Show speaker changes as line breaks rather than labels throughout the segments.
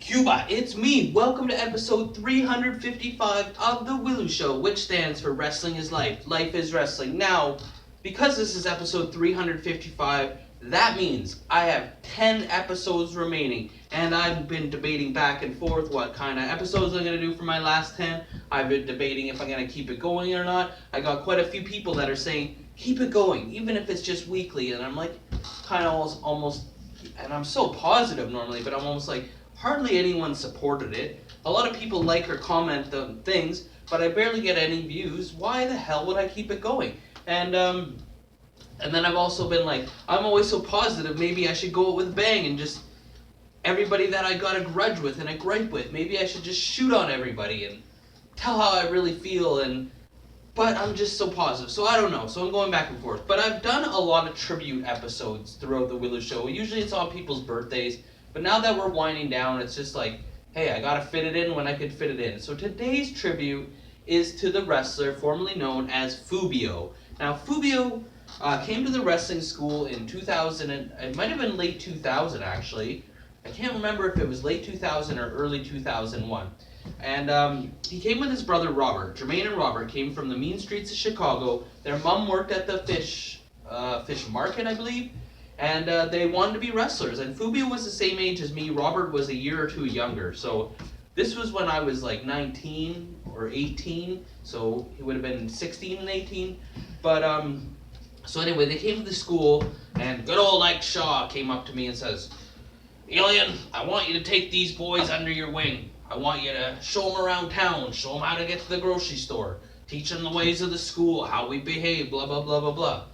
Cuba, it's me. Welcome to episode 355 of The Willu Show, which stands for Wrestling is Life. Life is Wrestling. Now, because this is episode 355, that means I have 10 episodes remaining. And I've been debating back and forth what kind of episodes I'm going to do for my last 10. I've been debating if I'm going to keep it going or not. I got quite a few people that are saying, keep it going, even if it's just weekly. And I'm like, kind of almost, and I'm so positive normally, but I'm almost like, hardly anyone supported it. A lot of people like or comment the things, but I barely get any views. Why the hell would I keep it going? And then I've also been like, I'm always so positive, maybe I should go with a bang and just everybody that I got a grudge with and a gripe with, maybe I should just shoot on everybody and tell how I really feel, but I'm just so positive. So I don't know. So I'm going back and forth. But I've done a lot of tribute episodes throughout the Willow Show. Usually it's on people's birthdays. But now that we're winding down, it's just like, hey, I gotta fit it in when I could fit it in. So today's tribute is to the wrestler formerly known as Fubio. Now, Fubio came to the wrestling school in 2000, and it might have been late 2000 actually. I can't remember if it was late 2000 or early 2001. And he came with his brother Robert. Jermaine and Robert came from the mean streets of Chicago. Their mom worked at the fish market, I believe. And they wanted to be wrestlers. And Fubio was the same age as me. Robert was a year or two younger. So this was when I was like 19 or 18. So he would have been 16 and 18. But so anyway, they came to the school, and good old Ike Shaw came up to me and says, Elian, I want you to take these boys under your wing. I want you to show them around town, show them how to get to the grocery store, teach them the ways of the school, how we behave, blah, blah, blah, blah, blah.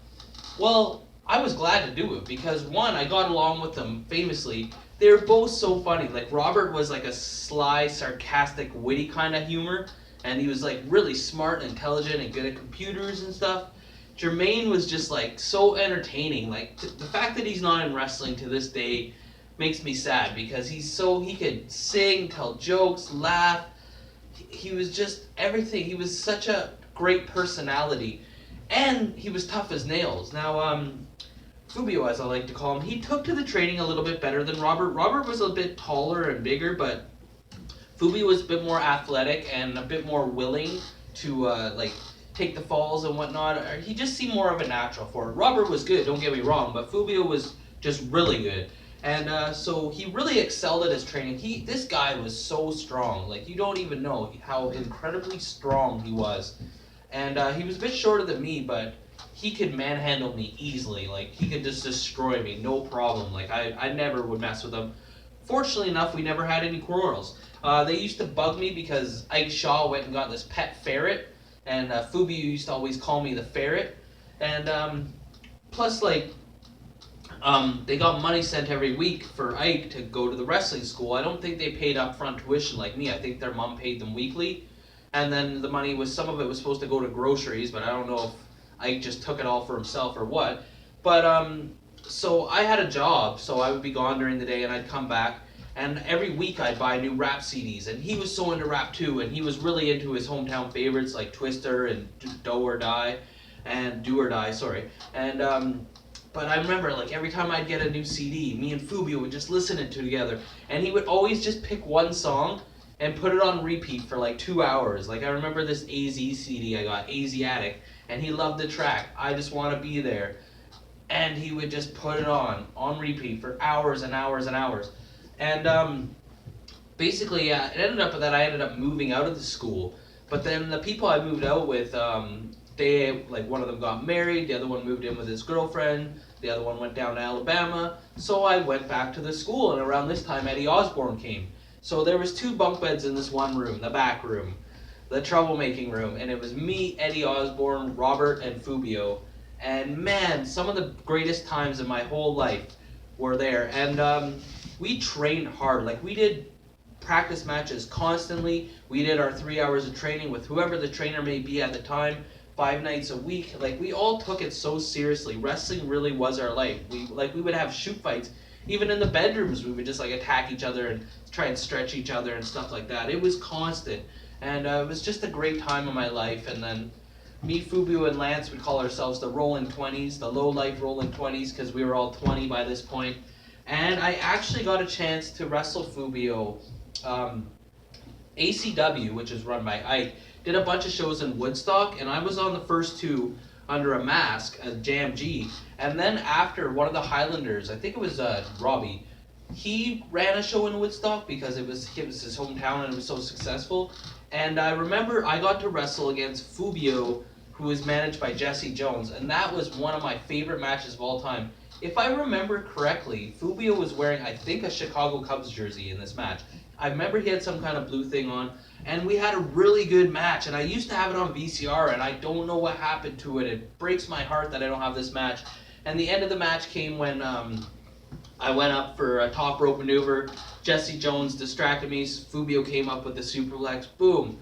Well, I was glad to do it because, one, I got along with them famously. They were both so funny. Like, Robert was like a sly, sarcastic, witty kind of humor, and he was like really smart and intelligent and good at computers and stuff. Jermaine was just like so entertaining. Like, the fact that he's not in wrestling to this day makes me sad because he could sing, tell jokes, laugh. He was just everything. He was such a great personality, and he was tough as nails. Now, Fubio, as I like to call him, he took to the training a little bit better than Robert. Robert was a bit taller and bigger, but Fubio was a bit more athletic and a bit more willing to take the falls and whatnot. He just seemed more of a natural for it. Robert was good, don't get me wrong, but Fubio was just really good. And so he really excelled at his training. This guy was so strong. Like, you don't even know how incredibly strong he was. And he was a bit shorter than me, but he could manhandle me easily. Like, he could just destroy me, no problem. Like, I never would mess with him. Fortunately enough, we never had any quarrels. They used to bug me because Ike Shaw went and got this pet ferret, and Fubio used to always call me the ferret. And plus, like, they got money sent every week for Ike to go to the wrestling school. I don't think they paid upfront tuition like me. I think their mom paid them weekly. And then the money was, some of it was supposed to go to groceries, but I don't know if Ike just took it all for himself or what. But so I had a job, so I would be gone during the day and I'd come back. And every week I'd buy new rap CDs. And he was so into rap too. And he was really into his hometown favorites like Twister and Do or Die. And but I remember, like, every time I'd get a new CD, me and Fubio would just listen it together. And he would always just pick one song and put it on repeat for like 2 hours. Like, I remember this AZ CD I got, Asiatic, and he loved the track, I Just Want to Be There. And he would just put it on repeat for hours and hours and hours. And basically, it ended up that I ended up moving out of the school. But then the people I moved out with, they, like, one of them got married, the other one moved in with his girlfriend, the other one went down to Alabama, so I went back to the school, and around this time Eddie Osborne came. So there was 2 bunk beds in this one room, the back room, the troublemaking room, and it was me, Eddie Osborne, Robert, and Fubio. And man, some of the greatest times in my whole life were there. And we trained hard. Like, we did practice matches constantly. We did our 3 hours of training with whoever the trainer may be at the time. 5 nights a week. Like, we all took it so seriously. Wrestling really was our life. We would have shoot fights. Even in the bedrooms, we would just like attack each other and try and stretch each other and stuff like that. It was constant. And it was just a great time of my life. And then me, Fubio, and Lance would call ourselves the Rolling 20s, the low-life Rolling 20s, because we were all 20 by this point. And I actually got a chance to wrestle Fubio um, ACW, which is run by Ike, did a bunch of shows in Woodstock, and I was on the first two under a mask as Jam G. And then after, one of the Highlanders, I think it was Robbie, he ran a show in Woodstock because it was his hometown and it was so successful. And I remember I got to wrestle against Fubio, who is managed by Jesse Jones, and that was one of my favorite matches of all time. If I remember correctly, Fubio was wearing, I think, a Chicago Cubs jersey in this match. I remember he had some kind of blue thing on, and we had a really good match, and I used to have it on VCR, and I don't know what happened to it. It breaks my heart that I don't have this match. And the end of the match came when I went up for a top rope maneuver. Jesse Jones distracted me. Fubio came up with the superplex. Boom.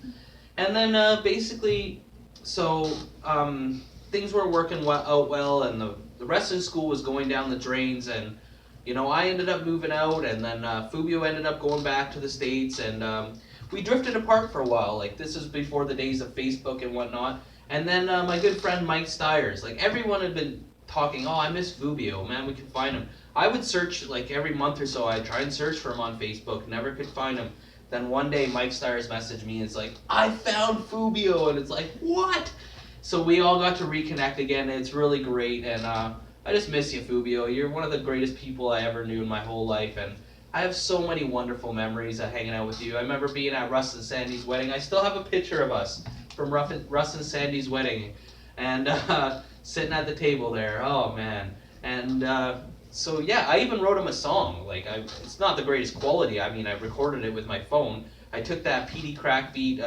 And then basically, so things were working out well, and the wrestling school was going down the drains, and I ended up moving out, and then Fubio ended up going back to the States, and we drifted apart for a while. Like, this is before the days of Facebook and whatnot. And then my good friend Mike Stiers, like, everyone had been talking, oh, I miss Fubio, man, we could find him. I would search, like, every month or so, I'd try and search for him on Facebook, never could find him. Then one day Mike Stiers messaged me and it's like, I found Fubio, and it's like, what? So we all got to reconnect again, and it's really great, and I just miss you, Fubio. You're one of the greatest people I ever knew in my whole life, and I have so many wonderful memories of hanging out with you. I remember being at Russ and Sandy's wedding. I still have a picture of us from Russ and Sandy's wedding, and sitting at the table there. Oh man! And so yeah, I even wrote him a song. Like, it's not the greatest quality. I mean, I recorded it with my phone. I took that PD Crack beat,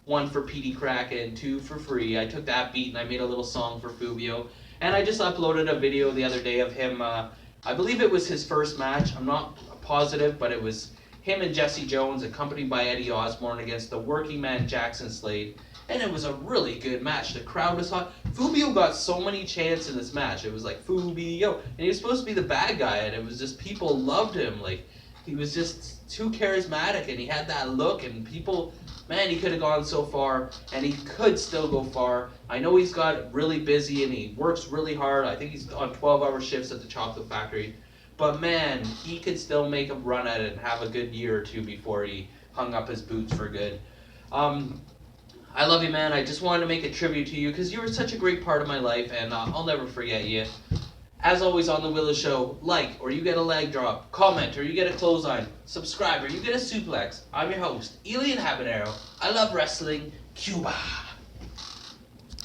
one for PD Crack and two for free. I took that beat and I made a little song for Fubio. And I just uploaded a video the other day of him. I believe it was his first match. I'm not positive, but it was him and Jesse Jones, accompanied by Eddie Osborne, against the working man Jackson Slade. And it was a really good match. The crowd was hot. Fubio got so many chants in this match. It was like, Fubio. And he was supposed to be the bad guy, and it was just, people loved him. Like, he was just too charismatic, and he had that look, and people, man, he could have gone so far, and he could still go far. I know he's got really busy, and he works really hard. I think he's on 12-hour shifts at the chocolate factory. But man, he could still make a run at it and have a good year or two before he hung up his boots for good. I love you, man. I just wanted to make a tribute to you because you were such a great part of my life, and I'll never forget you. As always on The W.I.L.L.I.W show, like, or you get a leg drop, comment, or you get a clothesline, subscribe, or you get a suplex. I'm your host, Elian Habanero. I love wrestling. Cuba.